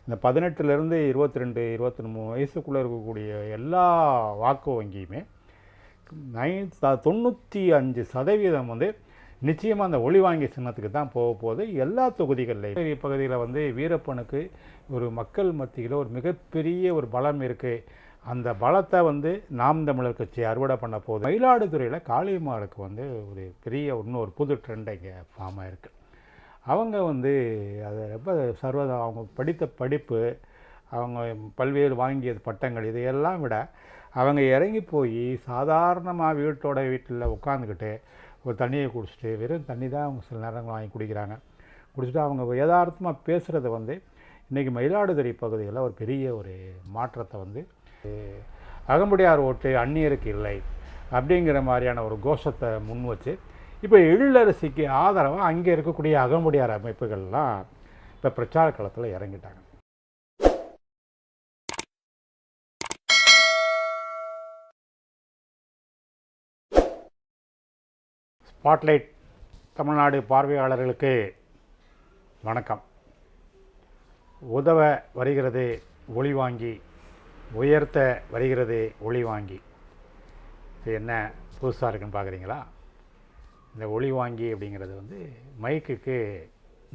இந்த 18லேருந்து 22, 23 வயசுக்குள்ளே இருக்கக்கூடிய எல்லா வாக்கு வங்கியுமே 95% வந்து நிச்சயமாக அந்த ஒளி வாங்கி சின்னத்துக்கு தான் போக போகுது. எல்லா தொகுதிகளில் பகுதியில் வந்து வீரப்பனுக்கு ஒரு மக்கள் மத்தியில் ஒரு மிகப்பெரிய ஒரு பலம் இருக்குது. அந்த பலத்தை வந்து நாம் தமிழர் கட்சி அறுவடை பண்ண போகுது. மயிலாடுதுறையில் காளியம்மாளுக்கு வந்து ஒரு பெரிய இன்னொரு புது ட்ரெண்ட் இங்கே ஃபார்ம் ஆகிருக்கு. அவங்க வந்து அதை ரொம்ப அவங்க படித்த படிப்பு, அவங்க பல்வேறு வாங்கிய பட்டங்கள், இதையெல்லாம் விட அவங்க இறங்கி போய் சாதாரணமாக வீட்டில் உட்காந்துக்கிட்டு ஒரு தண்ணியை குடிச்சிட்டு, வெறும் தண்ணி தான் அவங்க சில நேரங்கள் வாங்கி குடிக்கிறாங்க. குடிச்சிட்டு அவங்க யதார்த்தமாக பேசுகிறது வந்து இன்றைக்கி மயிலாடுதுறை பகுதியில் ஒரு பெரிய ஒரு மாற்றத்தை வந்து அகமுடையார் ஓட்டு அந்நியருக்கு இல்லை அப்படிங்கிற மாதிரியான ஒரு கோஷத்தை முன் வச்சு இப்போ எழிலரசிக்கு ஆதரவாக அங்கே இருக்கக்கூடிய அகமுடையார் அமைப்புகள்லாம் இப்போ பிரச்சார களத்தில் இறங்கிட்டாங்க. ஸ்பாட்லைட் தமிழ்நாடு பார்வையாளர்களுக்கு வணக்கம். உதவ வருகிறது ஒளி வாங்கி, உயர்த்த வருகிறது ஒளி வாங்கி. இது என்ன புதுசாக இருக்குன்னு பார்க்குறீங்களா? இந்த ஒளி வாங்கி அப்படிங்கிறது வந்து மைக்குக்கு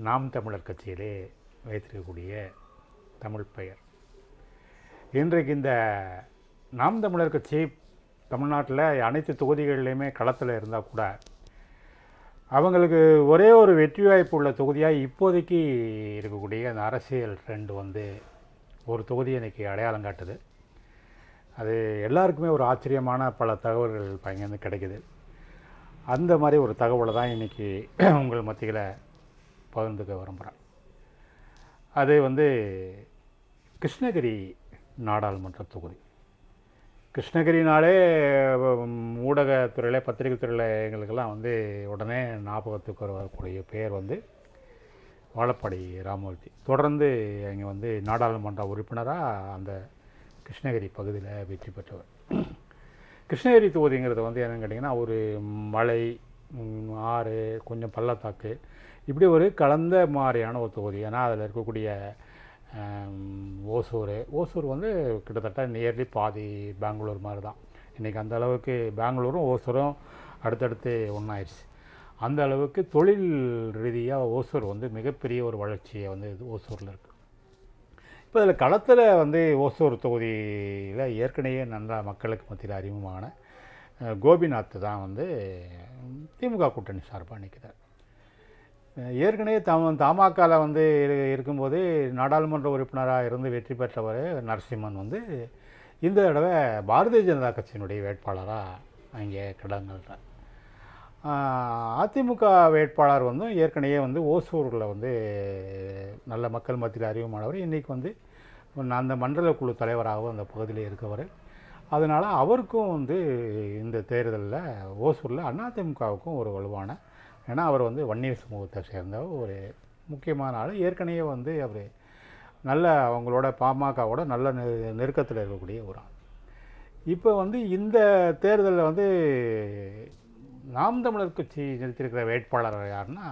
நாம் தமிழர் கட்சியிலே வைத்திருக்கக்கூடிய தமிழ் பெயர். இன்றைக்கு இந்த நாம் தமிழர் கட்சி தமிழ்நாட்டில் அனைத்து தொகுதிகளிலையுமே களத்தில் இருந்தால் கூட அவங்களுக்கு ஒரே ஒரு வெற்றி வாய்ப்பு உள்ள தொகுதியாக இப்போதைக்கு இருக்கக்கூடிய அந்த அரசியல் ட்ரெண்ட் வந்து ஒரு தொகுதியை இன்றைக்கி அடையாளம் காட்டுது. அது எல்லாருக்குமே ஒரு ஆச்சரியமான பல தகவல்கள் பயங்கந்து கிடைக்குது. அந்த மாதிரி ஒரு தகவலை தான் இன்றைக்கி உங்கள் மத்தியில் பகிர்ந்துக்க விரும்புகிறேன். அது வந்து கிருஷ்ணகிரி நாடாளுமன்ற தொகுதி. கிருஷ்ணகிரினாலே ஊடகத்துறையில், பத்திரிகை துறையில் எங்களுக்கெல்லாம் வந்து உடனே ஞாபகத்துக்கு வரக்கூடிய பேர் வந்து வாழப்பாடி ராமமூர்த்தி. தொடர்ந்து இங்கே வந்து நாடாளுமன்ற உறுப்பினராக அந்த கிருஷ்ணகிரி பகுதியில் வெற்றி பெற்றவர். கிருஷ்ணகிரி தொகுதிங்கிறது வந்து என்னென்னு கேட்டிங்கன்னா, ஒரு மலை, ஆறு, கொஞ்சம் பள்ளத்தாக்கு, இப்படி ஒரு கலந்த மாதிரியான ஒரு தொகுதி. ஏன்னா அதில் இருக்கக்கூடிய ஓசூர் வந்து கிட்டத்தட்ட நியர்லி பாதி பெங்களூர் மாதிரி தான். இன்றைக்கி அந்த அளவுக்கு பெங்களூரும் ஓசூரும் அடுத்தடுத்து ஒன்றாயிடுச்சு. அந்த அளவுக்கு தொழில் ரீதியாக ஓசூர் வந்து மிகப்பெரிய ஒரு வளர்ச்சியை வந்து ஓசூரில் இருக்குது. இப்போ அதில் களத்தில் வந்து ஓசூர் தொகுதியில் ஏற்கனவே நல்லா மக்களுக்கு மத்தியில் அறிமுகமான கோபிநாத் தான் வந்து திமுக கூட்டணி சார்பாக நிற்கிறார். ஏற்கனவே தமாகாவில் வந்து இருக்கும்போது நாடாளுமன்ற உறுப்பினராக இருந்து வெற்றி பெற்றவர் நரசிம்மன் வந்து இந்த தடவை பாரதிய ஜனதா கட்சியினுடைய வேட்பாளராக அங்கே கிடங்கிறார். அதிமுக வேட்பாளர் வந்து ஏற்கனவே வந்து ஓசூரில் வந்து நல்ல மக்கள் மத்தியில் அறிமுகமானவர். இன்றைக்கி வந்து அந்த மண்டல குழு தலைவராகவும் அந்த பகுதியில் இருக்கவர். அதனால் அவருக்கும் வந்து இந்த தேர்தலில் ஓசூரில் அதிமுகவுக்கும் ஒரு வலுவான, ஏன்னா அவர் வந்து வன்னியர் சமூகத்தை சேர்ந்த ஒரு முக்கியமான ஆள். ஏற்கனவே வந்து அவர் நல்ல அவங்களோட பாமகவோட நல்ல நெருக்கத்தில் இருக்கக்கூடிய ஒரு ஆள். இப்போ வந்து இந்த தேர்தலில் வந்து நாம் தமிழர் கட்சி நிறுத்தியிருக்கிற வேட்பாளர் யாருன்னா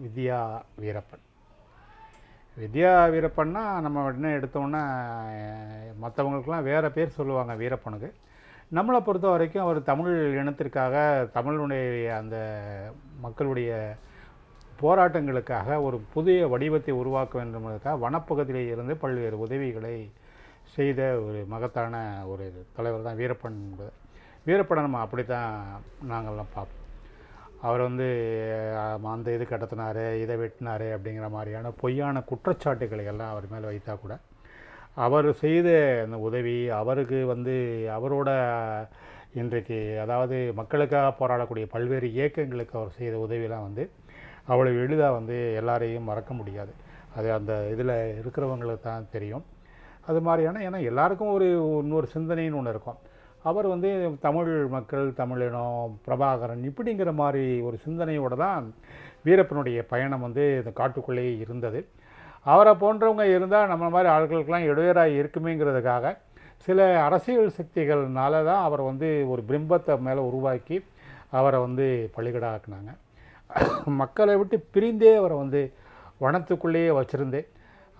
வித்யா வீரப்பன். வித்யா வீரப்பன்னா நம்ம உடனே எடுத்தோன்னா மற்றவங்களுக்கெல்லாம் வேறு பேர் சொல்லுவாங்க வீரப்பனுக்கு. நம்மளை பொறுத்த வரைக்கும் அவர் தமிழ் இனத்திற்காக, தமிழுடைய அந்த மக்களுடைய போராட்டங்களுக்காக ஒரு புதிய வடிவத்தை உருவாக்க வேண்டும் என்பதற்காக வனப்பகுதியில் இருந்து பல்வேறு உதவிகளை செய்த ஒரு மகத்தான ஒரு தலைவர் தான் வீரப்பன் என்பது. வீரப்பனை நம்ம அப்படி தான் நாங்கள்லாம் பார்ப்போம். அவர் வந்து அந்த இது கடத்தினார், இதை வெட்டினார் அப்படிங்கிற மாதிரியான பொய்யான குற்றச்சாட்டுக்களை எல்லாம் அவர் மேலே வைத்தா கூட அவர் செய்த அந்த உதவி, அவருக்கு வந்து அவரோட இன்றைக்கு அதாவது மக்களுக்காக போராடக்கூடிய பல்வேறு இயக்கங்களுக்கு அவர் செய்த உதவியெல்லாம் வந்து அவ்வளோ எளிதாக வந்து எல்லாரையும் மறக்க முடியாது. அது அந்த இதில் இருக்கிறவங்களுக்கு தான் தெரியும். அது மாதிரியான, ஏன்னா எல்லாருக்கும் ஒரு இன்னொரு சிந்தனைன்னு ஒன்று இருக்கும். அவர் வந்து தமிழ் மக்கள், தமிழினம், பிரபாகரன் இப்படிங்கிற மாதிரி ஒரு சிந்தனையோடு தான் வீரப்பனுடைய பயணம் வந்து இந்த காட்டுக்குள்ளேயே இருந்தது. அவரை போன்றவங்க இருந்தால் நம்ம மாதிரி ஆட்களுக்கெல்லாம் இடையூறாக இருக்குமேங்கிறதுக்காக சில அரசியல் சக்திகள்னால தான் அவர் வந்து ஒரு பிம்பத்தை மேலே உருவாக்கி அவரை வந்து பலிகடாக்குனாங்க. மக்களை விட்டு பிரிந்தே அவரை வந்து வனத்துக்குள்ளேயே வச்சுருந்து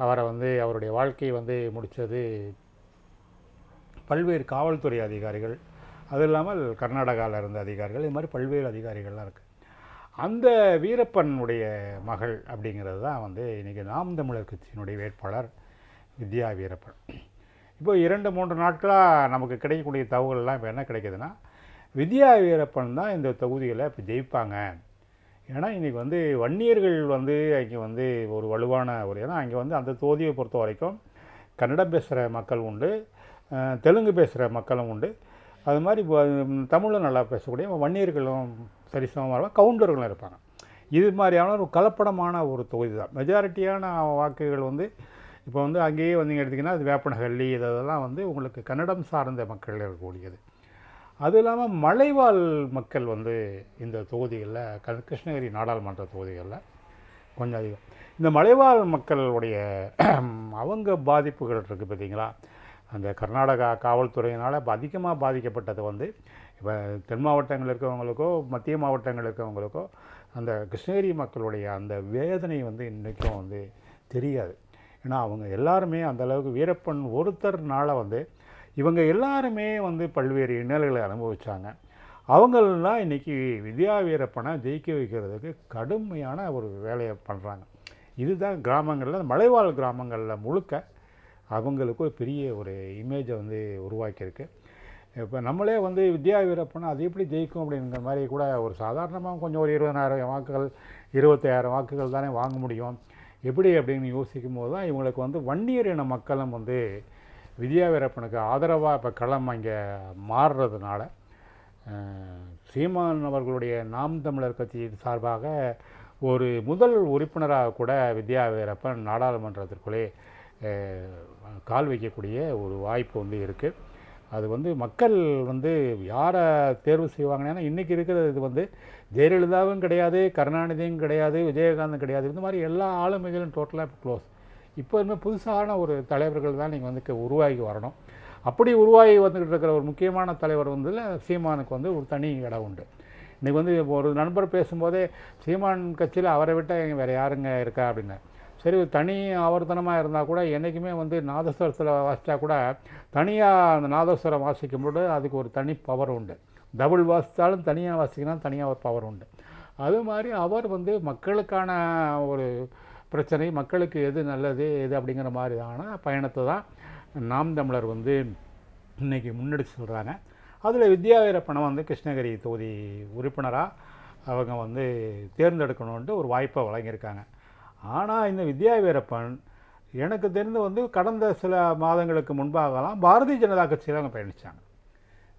அவரை வந்து அவருடைய வாழ்க்கையை வந்து முடித்தது பல்வேறு காவல்துறை அதிகாரிகள், அது இல்லாமல் கர்நாடகாவில் இருந்த அதிகாரிகள், இது மாதிரி பல்வேறு அதிகாரிகள்லாம் இருக்குது. அந்த வீரப்பனுடைய மகள் அப்படிங்கிறது தான் வந்து இன்றைக்கி நாம் தமிழர் கட்சியினுடைய வேட்பாளர் வித்யா வீரப்பன். இப்போ 2-3 நாட்களாக நமக்கு கிடைக்கக்கூடிய தகவல்கள்லாம் இப்போ என்ன கிடைக்குதுன்னா, வித்யா வீரப்பன் தான் இந்த தொகுதியில் இப்போ ஜெயிப்பாங்க. ஏன்னா இன்றைக்கி வந்து வன்னியர்கள் வந்து அங்கே வந்து ஒரு வலுவான ஏன்னா அங்கே வந்து அந்த தொகுதியை பொறுத்த வரைக்கும் கன்னடம் பேசுகிற மக்கள் உண்டு, தெலுங்கு பேசுகிற மக்களும் உண்டு, அது மாதிரி தமிழும் நல்லா பேசக்கூடிய வன்னியர்களும் சரிசமமாக கவுண்டர்களும் இருப்பாங்க. இது மாதிரியான ஒரு கலப்படமான ஒரு தொகுதி தான். மெஜாரிட்டியான வாக்குகள் வந்து இப்போ வந்து அங்கேயே வந்தீங்க எடுத்திங்கன்னா அது வேப்பனஹள்ளி இதெல்லாம் வந்து உங்களுக்கு கன்னடம் சார்ந்த மக்கள் இருக்கக்கூடியது. அது இல்லாமல் மலைவாழ் மக்கள் வந்து இந்த தொகுதிகளில் கிருஷ்ணகிரி நாடாளுமன்ற தொகுதிகளில் கொஞ்சம் அதிகம். இந்த மலைவாழ் மக்களுடைய அவங்க பாதிப்புகள் இருக்குது பார்த்தீங்களா, அந்த கர்நாடகா காவல்துறையினால் அதிகமாக பாதிக்கப்பட்டது வந்து இப்போ தென் மாவட்டங்கள் இருக்கிறவங்களுக்கோ மத்திய மாவட்டங்கள் இருக்கிறவங்களுக்கோ அந்த கிருஷ்ணகிரி மக்களுடைய அந்த வேதனை வந்து இன்றைக்கும் வந்து தெரியாது. ஏன்னா அவங்க எல்லாருமே அந்தளவுக்கு வீரப்பன் ஒருத்தர்னால வந்து இவங்க எல்லாருமே வந்து பல்வேறு இன்னல்களை அனுபவித்தாங்க. அவங்களெலாம் இன்றைக்கி வித்யா வீரப்பனை ஜெயிக்க வைக்கிறதுக்கு கடுமையான ஒரு வேலையை பண்ணுறாங்க. இதுதான் கிராமங்களில் மலைவாழ் கிராமங்களில் முழுக்க அவங்களுக்கு ஒரு பெரிய ஒரு இமேஜை வந்து உருவாக்கியிருக்கு. இப்போ நம்மளே வந்து வித்யா வீரப்பனை அது எப்படி ஜெயிக்கும் அப்படிங்கிற மாதிரி கூட ஒரு சாதாரணமாக கொஞ்சம் ஒரு 20,000 வாக்குகள் 25,000 வாக்குகள் தானே வாங்க முடியும் எப்படி அப்படின்னு யோசிக்கும் போது தான் இவங்களுக்கு வந்து வன்னியர் இன மக்களும் வந்து வித்யா வீரப்பனுக்கு ஆதரவாக இப்போ களம் அங்கே மாறுறதுனால சீமான் அவர்களுடைய நாம் தமிழர் கட்சி சார்பாக ஒரு முதல் உறுப்பினராக கூட வித்யா வீரப்பன் நாடாளுமன்றத்திற்குள்ளே கால் வைக்கக்கூடிய ஒரு வாய்ப்பு வந்து இருக்குது. அது வந்து மக்கள் வந்து யாரை தேர்வு செய்வாங்கன்னா இன்றைக்கி இருக்கிறது இது வந்து ஜெயலலிதாவும் கிடையாது, கருணாநிதியும் கிடையாது, விஜயகாந்தும் கிடையாது, இந்த மாதிரி எல்லா ஆளுமைகளும் டோட்டலாக இப்போ க்ளோஸ். இப்போ இன்னும் புதுசான ஒரு தலைவர்கள் தான் நீங்கள் வந்து உருவாகி வரணும். அப்படி உருவாகி வந்துக்கிட்டு இருக்கிற ஒரு முக்கியமான தலைவர் வந்து சீமானுக்கு வந்து ஒரு தனி இடம் உண்டு. இன்றைக்கி வந்து ஒரு நண்பர் பேசும்போதே சீமான் கட்சியில் அவரை விட்டால் வேறு யாருங்க இருக்கா அப்படின்னு. சரி, தனி ஆவர்த்தனமாக இருந்தால் கூட என்றைக்குமே வந்து நாதஸ்வரத்தில் வாசித்தா கூட தனியாக அந்த நாதஸ்வரம் வாசிக்கும்போது அதுக்கு ஒரு தனி பவர் உண்டு. டபுள் வாசித்தாலும் தனியாக வாசிக்கணும், தனியாக ஒரு பவர் உண்டு. அது மாதிரி அவர் வந்து மக்களுக்கான ஒரு பிரச்சனை, மக்களுக்கு எது நல்லது எது அப்படிங்கிற மாதிரியான பயணத்தை தான் நாம் தமிழர் வந்து இன்றைக்கி முன்னெடுத்து சொல்கிறாங்க. அதில் வித்யா வீரப்பனை வந்து கிருஷ்ணகிரி தொகுதி உறுப்பினராக அவங்க வந்து தேர்ந்தெடுக்கணுன்ட்டு ஒரு வாய்ப்பை வழங்கியிருக்காங்க. ஆனால் இந்த வித்யா வீரப்பன் எனக்கு தெரிந்து வந்து கடந்த சில மாதங்களுக்கு முன்பாகலாம் பாரதிய ஜனதா கட்சியில் அவங்க பயணித்தாங்க.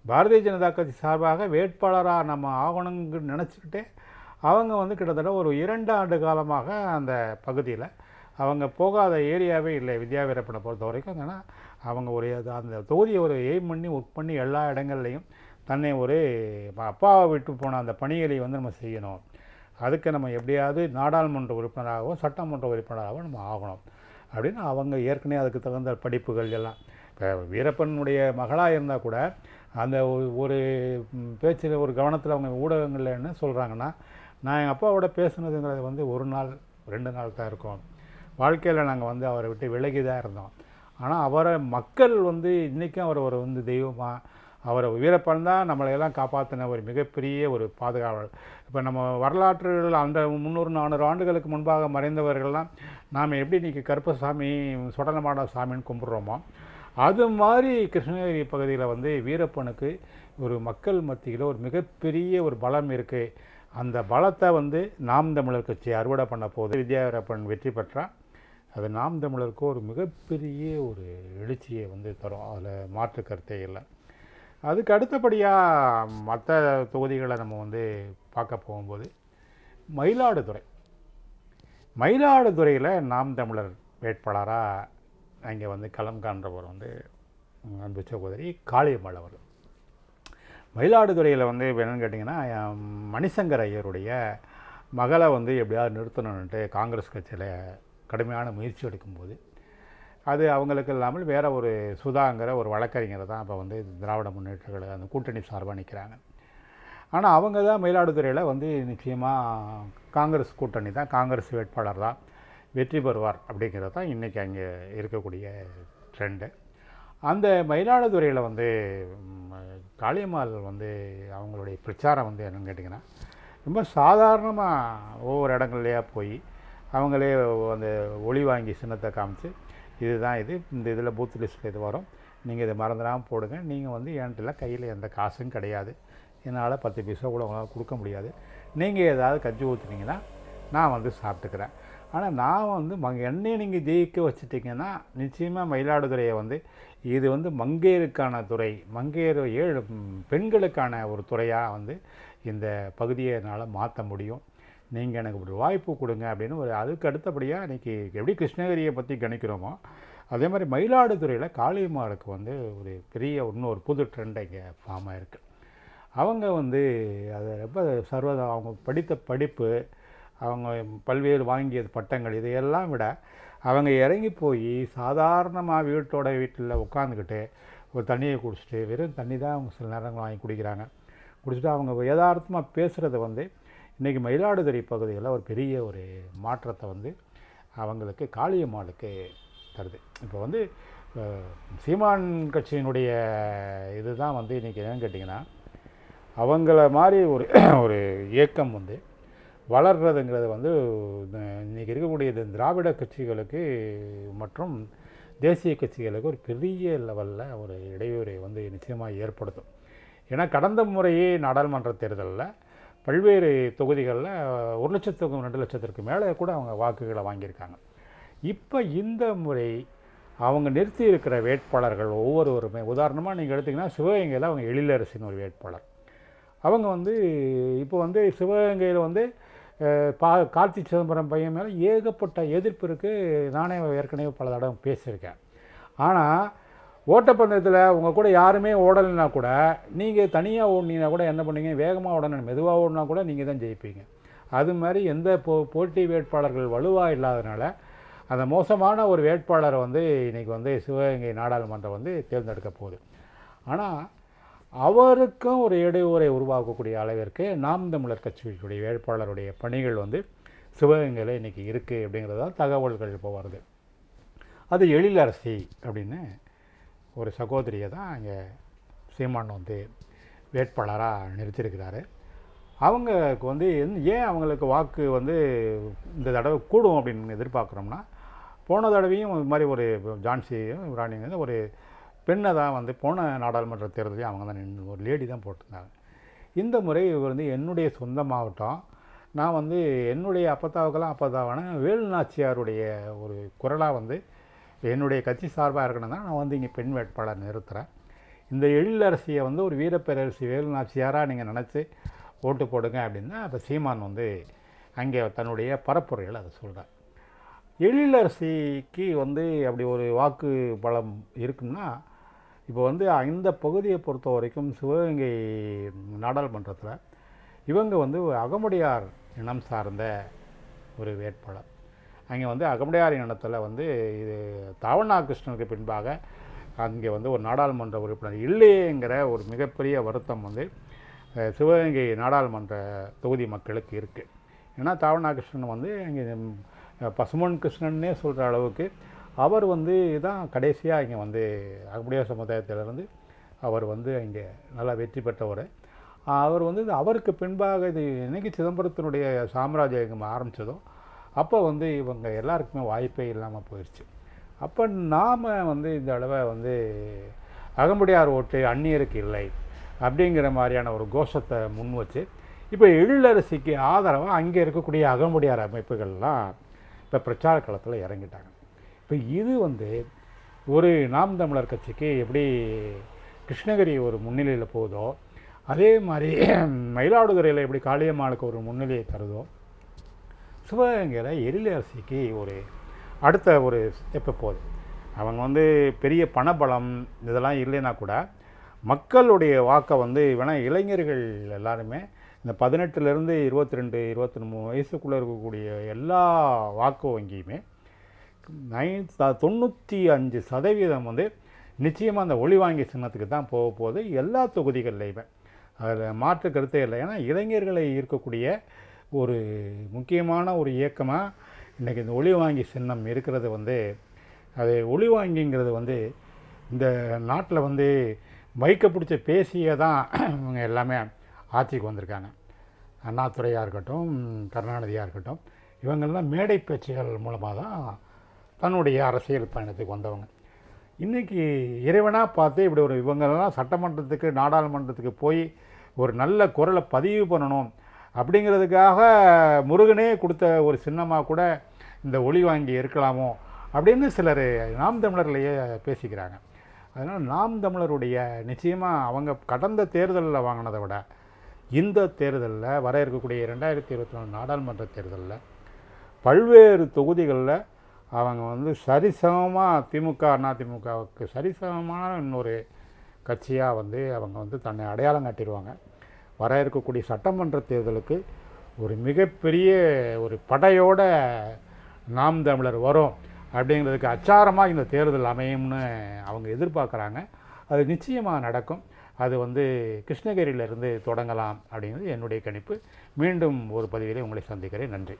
பாரதிய ஜனதா கட்சி சார்பாக வேட்பாளராக நம்ம ஆகணுங்க நினச்சிக்கிட்டே அவங்க வந்து கிட்டத்தட்ட ஒரு 2 ஆண்டு காலமாக அந்த பகுதியில் அவங்க போகாத ஏரியாவே இல்லை வித்யா வீரப்பனை பொறுத்த வரைக்கும். ஏன்னா அவங்க ஒரு அந்த தொகுதியை ஒரு எய்ம் பண்ணி ஒர்க் பண்ணி எல்லா இடங்கள்லையும் தன்னை ஒரு அப்பாவை விட்டு போன அந்த பணிகளை வந்து நம்ம செய்யணும், அதுக்கு நம்ம எப்படியாவது நாடாளுமன்ற உறுப்பினராகவோ சட்டமன்ற உறுப்பினராகவோ நம்ம ஆகணும் அப்படின்னு அவங்க ஏற்கனவே அதுக்கு தகுந்த படிப்புகள் எல்லாம். இப்போ வீரப்பனுடைய மகளாக இருந்தால் கூட அந்த ஒரு பேச்சில் ஒரு கவனத்தில் அவங்க ஊடகங்களில் என்ன சொல்கிறாங்கன்னா, நான் எங்கள் அப்பாவோட பேசுனதுங்கிறது வந்து 1 நாள் 2 நாள் தான் இருக்கும், வாழ்க்கையில் நாங்கள் வந்து அவரை விட்டு விலகி தான் இருந்தோம். ஆனால் அவரை மக்கள் வந்து இன்றைக்கும் அவரை வந்து தெய்வமாக அவரை வீரப்பன் தான் நம்மளையெல்லாம் காப்பாற்றின ஒரு மிகப்பெரிய ஒரு பாதுகாவலர். இப்போ நம்ம வரலாற்றுகள் அந்த 300-400 ஆண்டுகளுக்கு முன்பாக மறைந்தவர்கள்லாம் நாம் எப்படி இன்றைக்கி கருப்பசாமி சுடலமாட சாமின்னு கும்பிட்றோமோ அது மாதிரி கிருஷ்ணகிரி பகுதியில் வந்து வீரப்பனுக்கு ஒரு மக்கள் மத்தியில் ஒரு மிகப்பெரிய ஒரு பலம் இருக்குது. அந்த பலத்தை வந்து நாம் தமிழர் கட்சி அறுவடை பண்ண போது வித்யா வீரப்பன் வெற்றி பெற்றால் அது நாம் தமிழருக்கு ஒரு மிகப்பெரிய ஒரு எழுச்சியை வந்து தரும், அதில் மாற்று கருத்தே இல்லை. அதுக்கு அடுத்தபடியாக மற்ற தொகுதிகளை நம்ம வந்து பார்க்க போகும்போது மயிலாடுதுறையில் நாம் தமிழர் வேட்பாளராக அங்கே வந்து களம் காண்றவர் வந்து அன்பு சகோதரி காளியம்மாள் அவர். மயிலாடுதுறையில் வந்து என்னென்னு கேட்டிங்கன்னா மணிசங்கர் ஐயருடைய மகளை வந்து எப்படியாவது நிறுத்தணுன்ட்டு காங்கிரஸ் கட்சியில் கடுமையான முயற்சி எடுக்கும்போது அது அவங்களுக்கு இல்லாமல் வேறு ஒரு சுதாங்கிற ஒரு வழக்கறிஞரை தான் இப்போ வந்து திராவிட முன்னேற்ற கழக அந்த கூட்டணி சார்பாக நிற்கிறாங்க. ஆனால் அவங்க தான் மயிலாடுதுறையில் வந்து நிச்சயமாக காங்கிரஸ் கூட்டணி தான், காங்கிரஸ் வேட்பாளர் தான். வெற்றி பெறுவார் அப்படிங்கிறது தான் இன்றைக்கி அங்கே இருக்கக்கூடிய ட்ரெண்டு. அந்த மயிலாடுதுறையில் வந்து காளியம்மாள் வந்து அவங்களுடைய பிரச்சாரம் வந்து என்னென்னு கேட்டிங்கன்னா, ரொம்ப சாதாரணமாக ஒவ்வொரு இடங்கள்லையா போய் அவங்களே அந்த ஒளி வாங்கி சின்னத்தை காமிச்சு, இதுதான் இது, இந்த இதில் பூத் லிஸ்ட்டில் இது வரும், நீங்கள் இதை மறந்துடாமல் போடுங்க, நீங்கள் வந்து என்கிட்ட கையில் எந்த காசும் கிடையாது, என்னால் 10 பைசா கூட உங்களால் கொடுக்க முடியாது, நீங்கள் ஏதாவது கஞ்சி ஊற்றுனீங்கன்னா நான் வந்து சாப்பிட்டுக்கிறேன். ஆனால் நான் வந்து என்னையை நீங்கள் ஜெயிக்க வச்சுட்டிங்கன்னா நிச்சயமாக மயிலாடுதுறையை வந்து இது வந்து மங்கையருக்கான துறை, மங்கையர் 7 பெண்களுக்கான ஒரு துறையாக வந்து இந்த பகுதியை என்னால் மாற்ற முடியும், நீங்கள் எனக்கு ஒரு வாய்ப்பு கொடுங்க அப்படின்னு ஒரு அதுக்கு அடுத்தபடியாக இன்றைக்கி எப்படி கிருஷ்ணகிரியை பற்றி கணிக்கிறோமோ அதே மாதிரி மயிலாடுதுறையில் காளியம்மாளுக்கு வந்து ஒரு பெரிய இன்னொரு புது ட்ரெண்ட் இங்கே ஃபார்ம் ஆகிருக்கு. அவங்க வந்து அதை ரொம்ப அவங்க படித்த படிப்பு, அவங்க பல்வேறு வாங்கிய பட்டங்கள், இதையெல்லாம் விட அவங்க இறங்கி போய் சாதாரணமாக வீட்டில் உட்காந்துக்கிட்டு ஒரு தண்ணியை குடிச்சிட்டு, வெறும் தண்ணி தான் அவங்க சில நேரங்கள் வாங்கி குடிக்கிறாங்க, குடிச்சிட்டு அவங்க யதார்த்தமாக பேசுகிறது வந்து இன்றைக்கி மயிலாடுதுறை பகுதியில் ஒரு பெரிய ஒரு மாற்றத்தை வந்து அவங்களுக்கு காளியம்மாளுக்கு தருது. இப்போ வந்து சீமான் கட்சியினுடைய இதுதான் வந்து இன்றைக்கி என்னன்னு கேட்டிங்கன்னா, அவங்கள மாதிரி ஒரு இயக்கம் வந்து வளர்கிறதுங்கிறது வந்து இன்றைக்கி இருக்கக்கூடிய திராவிட கட்சிகளுக்கு மற்றும் தேசிய கட்சிகளுக்கு ஒரு பெரிய லெவலில் ஒரு இடையூறை வந்து நிச்சயமாக ஏற்படுத்தும். ஏன்னா கடந்த முறையே நாடாளுமன்ற தேர்தலில் பல்வேறு தொகுதிகளில் 1 லட்சத்துக்கும் 2 லட்சத்திற்கு மேலே கூட அவங்க வாக்குகளை வாங்கியிருக்காங்க. இப்போ இந்த முறை அவங்க நிறுத்தி இருக்கிற வேட்பாளர்கள் ஒவ்வொருவருமே, உதாரணமாக நீங்கள் எடுத்திங்கன்னா சிவகங்கையில் அவங்க எழிலரசின்னு ஒரு வேட்பாளர், அவங்க வந்து இப்போ வந்து சிவகங்கையில் வந்து கார்த்தி சிதம்பரம் பையன் மேலே ஏகப்பட்ட எதிர்ப்பு இருக்குது. நானே ஏற்கனவே பல தடவை பேசியிருக்கேன். ஆனால் ஓட்டப்பந்தயத்தில் உங்கள் கூட யாருமே ஓடலைன்னா கூட நீங்கள் தனியாக ஓடினீங்கன்னா கூட என்ன பண்ணுவீங்க, வேகமாக ஓடணும், மெதுவாக ஓடினா கூட நீங்கள் தான் ஜெயிப்பீங்க. அது மாதிரி எந்த போட்டி வேட்பாளர்கள் வலுவாக இல்லாதனால அந்த மோசமான ஒரு வேட்பாளரை வந்து இன்றைக்கி வந்து சிவகங்கை நாடாளுமன்றம் வந்து தேர்ந்தெடுக்க போகுது. ஆனால் அவருக்கும் ஒரு இடையூறை உருவாக்கக்கூடிய அளவிற்கு நாம் தமிழர் கட்சியுடைய வேட்பாளருடைய பணிகள் வந்து சிவகங்கையில் இன்றைக்கி இருக்குது அப்படிங்கிறது தான் தகவல்கள் இப்போ வருது. அது எழிலரசி அப்படின்னு ஒரு சகோதரியை தான் அங்கே சீமான் வந்து வேட்பாளராக நிறுத்தியிருக்கிறாரு. அவங்களுக்கு வந்து ஏன் அவங்களுக்கு வாக்கு வந்து இந்த தடவை கூடும் அப்படின்னு எதிர்பார்க்குறோம்னா, போன தடவையும் இது மாதிரி ஒரு ஜான்சியும் ராணிங்க ஒரு பெண்ணை தான் வந்து போன நாடாளுமன்ற தேர்தலையும் அவங்க தான் நின்று ஒரு லேடி தான் போட்டிருந்தாங்க. இந்த முறை வந்து என்னுடைய சொந்த மாவட்டம், நான் வந்து என்னுடைய அப்பத்தாவான வேலுநாச்சியாருடைய ஒரு குரலாக வந்து என்னுடைய கட்சி சார்பாக இருக்கணும் தான் நான் வந்து இங்கே பெண் வேட்பாளர் நிறுத்துகிறேன். இந்த எழிலரசியை வந்து ஒரு வீரப்பேரரசி வேலுநாச்சியாராக நீங்கள் நினச்சி ஓட்டு போடுங்க அப்படின்னா இப்போ சீமான் வந்து அங்கே தன்னுடைய பரப்புரையில் அதை சொல்கிறார். எழிலரசிக்கு வந்து அப்படி ஒரு வாக்கு பலம் இருக்குன்னா, இப்போ வந்து இந்த பகுதியை பொறுத்த வரைக்கும் சிவகங்கை நாடாளுமன்றத்தில் இவங்க வந்து அகமுடையார் இனம் சார்ந்த ஒரு வேட்பாளர். அங்கே வந்து அகமுடையார் இனத்தில் வந்து இது தாவண்ணா கிருஷ்ணனுக்கு பின்பாக அங்கே வந்து ஒரு நாடாளுமன்ற உறுப்பினர் இல்லையேங்கிற ஒரு மிகப்பெரிய வருத்தம் வந்து சிவகங்கை நாடாளுமன்ற தொகுதி மக்களுக்கு இருக்குது. ஏன்னா தாவண்ணா கிருஷ்ணன் வந்து அங்கே பசுமன் கிருஷ்ணன்னே சொல்கிற அளவுக்கு அவர் வந்து தான் கடைசியாக இங்கே வந்து அகமுடையார் சமுதாயத்திலிருந்து அவர் வந்து இங்கே நல்லா வெற்றி பெற்றவர். அவர் வந்து அவருக்கு பின்பாக இது என்னைக்கு சிதம்பரத்தினுடைய சாம்ராஜ்யம் ஆரம்பித்ததோ அப்போ வந்து இவங்க எல்லாருக்குமே வாய்ப்பே இல்லாமல் போயிடுச்சு. அப்போ நாம் வந்து இந்த அளவை வந்து அகமுடையார் ஓட்டு அந்நியருக்கு இல்லை அப்படிங்கிற மாதிரியான ஒரு கோஷத்தை முன் வச்சு இப்போ எழிலரசிக்கு ஆதரவாக அங்கே இருக்கக்கூடிய அகமுடையார் அமைப்புகள்லாம் இப்போ பிரச்சார களத்தில் இறங்கிட்டாங்க. இப்போ இது வந்து ஒரு நாம் தமிழர் கட்சிக்கு எப்படி கிருஷ்ணகிரி ஒரு முன்னிலையில் போகுதோ அதே மாதிரி மயிலாடுதுறையில் எப்படி காளியம்மாளுக்கு ஒரு முன்னிலையை தருதோ, சிவகங்கையில் எழிலரசிக்கு ஒரு அடுத்த ஒரு ஸ்டெப்பு போகுது. அவங்க வந்து பெரிய பணபலம் இதெல்லாம் இல்லைன்னா கூட மக்களுடைய வாக்கை வந்து வேணால் இளைஞர்கள் எல்லாருமே இந்த 18லேருந்து 22, 23 வயசுக்குள்ளே இருக்கக்கூடிய எல்லா வாக்கு வங்கியுமே 95% வந்து நிச்சயமாக அந்த ஒளி வாங்கி சின்னத்துக்கு தான் போக போகுது எல்லா தொகுதிகள்லையுமே. அதில் மாற்று கருத்தே இல்லை. ஏன்னா இளைஞர்களை இருக்கக்கூடிய ஒரு முக்கியமான ஒரு இயக்கமாக இன்றைக்கி இந்த ஒளிவாங்கி சின்னம் இருக்கிறது வந்து அது ஒளிவாங்கிங்கிறது வந்து இந்த நாட்டில் வந்து மைக்க பிடிச்ச பேசியே தான் இவங்க எல்லாமே ஆட்சிக்கு வந்திருக்காங்க. அண்ணாதுரையாக இருக்கட்டும், கருணாநிதியாக இருக்கட்டும், இவங்கெல்லாம் மேடை பேச்சுகள் மூலமாக தான் தன்னுடைய அரசியல் பயணத்துக்கு வந்தவங்க. இன்றைக்கி இறைவனாக பார்த்து இப்படி ஒரு இவங்கெல்லாம் சட்டமன்றத்துக்கு நாடாளுமன்றத்துக்கு போய் ஒரு நல்ல குரலை பதிவு பண்ணணும் அப்படிங்கிறதுக்காக முருகனே கொடுத்த ஒரு சின்னமாக கூட இந்த ஒளி வாங்கி இருக்கலாமோ அப்படின்னு சிலர் நாம் தமிழர்லேயே பேசிக்கிறாங்க. அதனால் நாம் தமிழருடைய நிச்சயமாக அவங்க கடந்த தேர்தலில் வாங்கினதை விட இந்த தேர்தலில் வர இருக்கக்கூடிய 2024 நாடாளுமன்ற தேர்தலில் பல்வேறு தொகுதிகளில் அவங்க வந்து சரிசமமாக திமுக அதிமுகவுக்கு சரிசமமான இன்னொரு கட்சியாக வந்து அவங்க வந்து தன்னை அடையாளம் காட்டிடுவாங்க. வர இருக்கக்கூடிய சட்டமன்ற தேர்தலுக்கு ஒரு மிகப்பெரிய ஒரு படையோட நாம் தமிழர் வரும் அப்படிங்கிறதுக்கு அச்சாரமாக இந்த தேர்தல் அமையும்னு அவங்க எதிர்பார்க்குறாங்க. அது நிச்சயமாக நடக்கும். அது வந்து கிருஷ்ணகிரியிலிருந்து தொடங்கலாம் அப்படிங்கிறது என்னுடைய கணிப்பு. மீண்டும் ஒரு பதிவிலே உங்களை சந்திக்கிறேன். நன்றி.